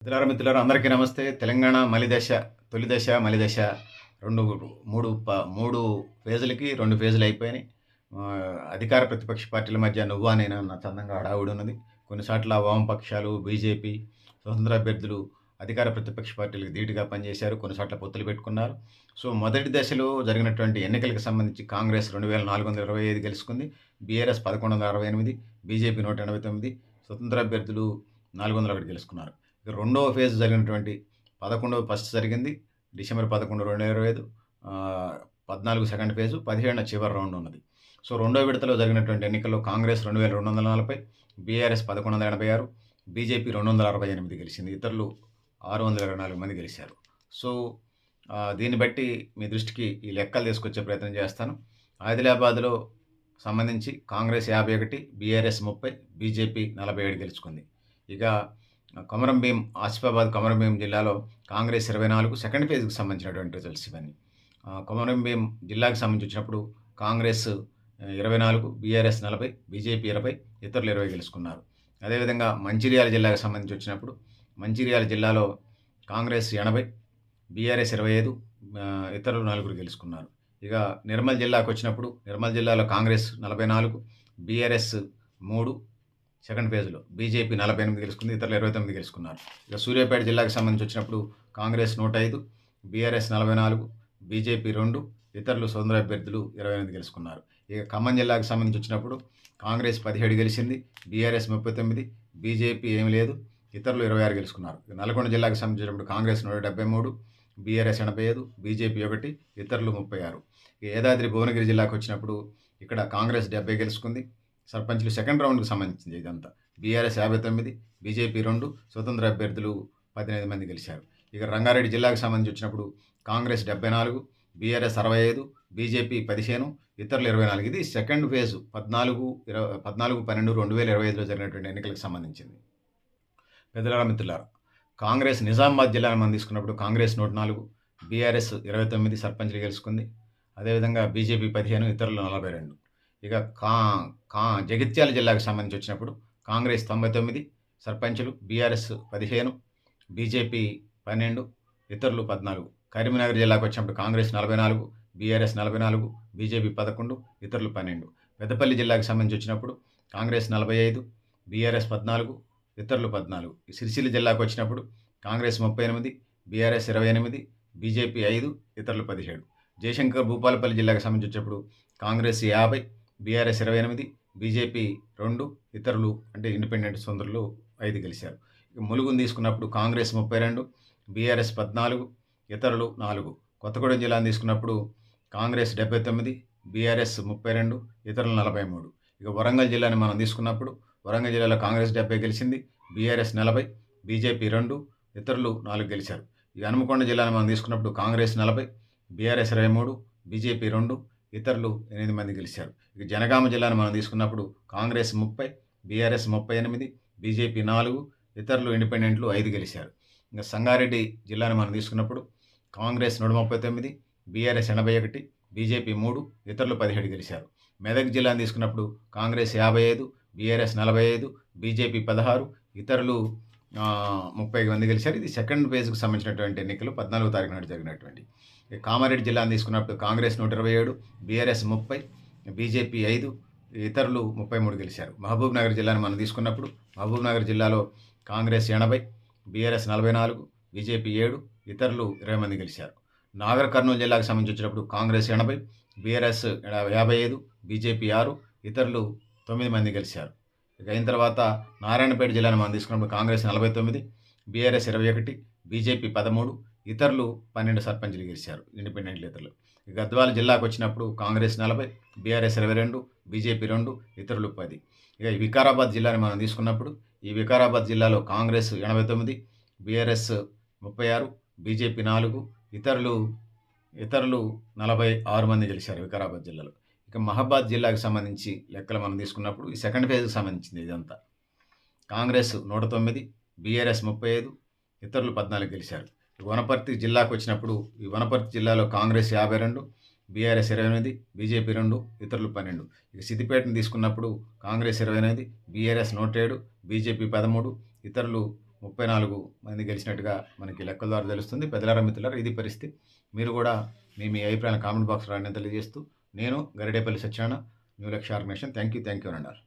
మిత్రులారా అందరికీ నమస్తే. తెలంగాణ మలిదశ, తొలి దశ, మలిదశ 2, 3 ఫేజులకి 2 ఫేజులు అయిపోయినాయి. అధికార ప్రతిపక్ష పార్టీల మధ్య నువ్వా నేనా అన్న చందంగా హడావుడి ఉన్నది. కొన్ని చోట్ల వామపక్షాలు, బీజేపీ, స్వతంత్ర అభ్యర్థులు అధికార ప్రతిపక్ష పార్టీలకు ధీటుగా పనిచేశారు. కొన్ని చోట్ల పొత్తులు పెట్టుకున్నారు. సో, మొదటి దశలో జరిగినటువంటి ఎన్నికలకు సంబంధించి కాంగ్రెస్ 2425 గెలుచుకుంది. బీఆర్ఎస్ 1168, బీజేపీ 189, స్వతంత్ర అభ్యర్థులు 401 గెలుచుకున్నారు. రెండవ ఫేజ్ జరిగినటువంటి 11 ఫస్ట్ జరిగింది. డిసెంబర్ 11, 2025. 14 సెకండ్ ఫేజు, 17న చివరి రౌండ్ ఉన్నది. సో, రెండో విడతలో జరిగినటువంటి ఎన్నికల్లో కాంగ్రెస్ 2240, బీఆర్ఎస్ 1186, బీజేపీ 268 గెలిచింది. ఇతరులు 624 మంది గెలిచారు. సో, దీన్ని బట్టి మీ దృష్టికి ఈ లెక్కలు తీసుకొచ్చే ప్రయత్నం చేస్తాను. ఆదిలాబాద్‌లో సంబంధించి కాంగ్రెస్ 51, బీఆర్ఎస్ 30, బీజేపీ 47 గెలుచుకుంది. ఇక కొమరంభీం, ఆసిఫాబాద్ కొమరంభీం జిల్లాలో కాంగ్రెస్ 24 సెకండ్ ఫేజ్‌కి సంబంధించినటువంటి రిజల్ట్స్ ఇవన్నీ. కొమరంభీం జిల్లాకు సంబంధించి వచ్చినప్పుడు కాంగ్రెస్ 24, బీఆర్ఎస్ 40, బీజేపీ 20, ఇతరులు 20 గెలుచుకున్నారు. అదేవిధంగా మంచిర్యాల జిల్లాకు సంబంధించి వచ్చినప్పుడు మంచిర్యాల జిల్లాలో కాంగ్రెస్ 80, బీఆర్ఎస్ 25, ఇతరులు 4 గెలుచుకున్నారు. ఇక నిర్మల్ జిల్లాకు వచ్చినప్పుడు నిర్మల్ జిల్లాలో కాంగ్రెస్ 44, బీఆర్ఎస్ 3 సెకండ్ ఫేజ్‌లో, బీజేపీ 48 గెలుచుకుంది. ఇతరులు 29 గెలుచుకున్నారు. ఇక సూర్యాపేట జిల్లాకు సంబంధించి వచ్చినప్పుడు కాంగ్రెస్ 105, బీఆర్ఎస్ 44, బీజేపీ 2, ఇతరులు స్వతంత్ర అభ్యర్థులు 28 గెలుచుకున్నారు. ఇక ఖమ్మం జిల్లాకు సంబంధించి వచ్చినప్పుడు కాంగ్రెస్ 17 గెలిచింది, బీఆర్ఎస్ 39, బీజేపీ ఏమీ లేదు, ఇతరులు 26 గెలుచుకున్నారు. ఇక నల్గొండ జిల్లాకు సంబంధించినప్పుడు కాంగ్రెస్ 173, బీఆర్ఎస్ 85, బీజేపీ 1, ఇతరులు 36. ఇక యాదాద్రి భువనగిరి జిల్లాకు వచ్చినప్పుడు ఇక్కడ కాంగ్రెస్ 70 గెలుచుకుంది. సర్పంచ్‌లు సెకండ్ రౌండ్‌కి సంబంధించింది ఇదంతా. బీఆర్ఎస్ 59, బీజేపీ 2, స్వతంత్ర అభ్యర్థులు 18 మంది గెలిచారు. ఇక రంగారెడ్డి జిల్లాకు సంబంధించి వచ్చినప్పుడు కాంగ్రెస్ 74, బీఆర్ఎస్ 65, బీజేపీ 15, ఇతరులు 24. ఇది సెకండ్ ఫేజ్ 14/12/2025లో జరిగినటువంటి ఎన్నికలకు సంబంధించింది. పెద్దలారా, మిత్రులారా, కాంగ్రెస్ నిజామాబాద్ జిల్లాను మనం తీసుకున్నప్పుడు కాంగ్రెస్ 104, బీఆర్ఎస్ 29 సర్పంచ్‌లు గెలుచుకుంది. అదేవిధంగా బీజేపీ 15, ఇతరులు 42. ఇక కా కా జగిత్యాల జిల్లాకు సంబంధించి వచ్చినప్పుడు కాంగ్రెస్ 99 సర్పంచులు, బీఆర్ఎస్ 15, బీజేపీ 12, ఇతరులు 14. కరీంనగర్ జిల్లాకు వచ్చినప్పుడు కాంగ్రెస్ 44, బీఆర్ఎస్ 44, బీజేపీ 11, ఇతరులు 12. పెద్దపల్లి జిల్లాకు సంబంధించి వచ్చినప్పుడు కాంగ్రెస్ 45, బీఆర్ఎస్ 14, ఇతరులు 14. సిరిసిల్ల జిల్లాకు వచ్చినప్పుడు కాంగ్రెస్ 38, బీఆర్ఎస్ 28, బీజేపీ 5, ఇతరులు 17. జయశంకర్ భూపాలపల్లి జిల్లాకు సంబంధించి వచ్చినప్పుడు కాంగ్రెస్ 50, బీఆర్ఎస్ 28, బీజేపీ 2, ఇతరులు అంటే ఇండిపెండెంట్ స్వతంత్రులు 5 గెలిచారు. ఇక ములుగును తీసుకున్నప్పుడు కాంగ్రెస్ 32, బీఆర్ఎస్ 14, ఇతరులు 4. కొత్తగూడెం జిల్లాను తీసుకున్నప్పుడు కాంగ్రెస్ 79, బీఆర్ఎస్ 32, ఇతరులు 43. ఇక వరంగల్ జిల్లాని మనం తీసుకున్నప్పుడు వరంగల్ జిల్లాలో కాంగ్రెస్ 70 గెలిచింది, బీఆర్ఎస్ 40, బీజేపీ 2, ఇతరులు 4 గెలిచారు. ఇక హనుమకొండ జిల్లాని మనం తీసుకున్నప్పుడు కాంగ్రెస్ 40, బీఆర్ఎస్ 23, బీజేపీ 2, ఇతరులు 8 మంది గెలిచారు. ఇక జనగామ జిల్లాను మనం తీసుకున్నప్పుడు కాంగ్రెస్ 30, బీఆర్ఎస్ 38, బీజేపీ 4, ఇతరులు ఇండిపెండెంట్లు 5 గెలిచారు. ఇంకా సంగారెడ్డి జిల్లాను మనం తీసుకున్నప్పుడు కాంగ్రెస్ 139, బీఆర్ఎస్ 81, బీజేపీ 3, ఇతరులు 17 గెలిచారు. మెదక్ జిల్లాను తీసుకున్నప్పుడు కాంగ్రెస్ 55, బీఆర్ఎస్ 45, బీజేపీ 16, ఇతరులు 30 మంది గెలిచారు. ఇది సెకండ్ ఫేజ్‌కి సంబంధించినటువంటి ఎన్నికలు 14వ తారీఖు నాడు జరిగినటువంటి. కామారెడ్డి జిల్లాను తీసుకున్నప్పుడు కాంగ్రెస్ 127, బీఆర్ఎస్ 30, బీజేపీ 5, ఇతరులు 33 గెలిచారు. మహబూబ్ నగర్ జిల్లాను మనం తీసుకున్నప్పుడు మహబూబ్ నగర్ జిల్లాలో కాంగ్రెస్ 80, బీఆర్ఎస్ 44, బీజేపీ 7, ఇతరులు 20 మంది గెలిచారు. నాగర్ కర్నూలు జిల్లాకు సంబంధించి వచ్చినప్పుడు కాంగ్రెస్ 80, బీఆర్ఎస్ 55, బీజేపీ 6, ఇతరులు 9 మంది గెలిచారు. ఇక అయిన తర్వాత నారాయణపేట జిల్లాను మనం తీసుకున్నప్పుడు కాంగ్రెస్ 49, బీఆర్ఎస్ 21, బీజేపీ 13, ఇతరులు 12 సర్పంచ్‌లు గెలిచారు, ఇండిపెండెంట్లు ఇతరులు. గద్వాల జిల్లాకు వచ్చినప్పుడు కాంగ్రెస్ 40, బీఆర్ఎస్ 22, బీజేపీ 2, ఇతరులు 10. ఇక వికారాబాద్ జిల్లాని మనం తీసుకున్నప్పుడు ఈ వికారాబాద్ జిల్లాలో కాంగ్రెస్ 89, బీఆర్ఎస్ 36, బీజేపీ 4, ఇతరులు 46 మంది గెలిచారు వికారాబాద్ జిల్లాలో. ఇక మహబాద్ జిల్లాకు సంబంధించి లెక్కలు మనం తీసుకున్నప్పుడు ఈ సెకండ్ ఫేజ్‌కి సంబంధించింది ఇదంతా. కాంగ్రెస్ 109, బీఆర్ఎస్ 35, ఇతరులు 14 గెలిచారు. వనపర్తి జిల్లాకు వచ్చినప్పుడు ఈ వనపర్తి జిల్లాలో కాంగ్రెస్ 52, బీఆర్ఎస్ 28, బీజేపీ 2, ఇతరులు 12. ఇక సిద్దిపేటను తీసుకున్నప్పుడు కాంగ్రెస్ 28, బీఆర్ఎస్ 107, బీజేపీ 13, ఇతరులు 34 మంది గెలిచినట్టుగా మనకి లెక్కల ద్వారా తెలుస్తుంది. పెద్దలారా మిత్రులారా ఇది పరిస్థితి. మీరు కూడా మీ అభిప్రాయాలను కామెంట్ బాక్స్‌లో రాయండి తెలియజేస్తూ నేను Garidepalli Satyanarayana new Lakshya organisation. Thank you. Thank you అనండారు.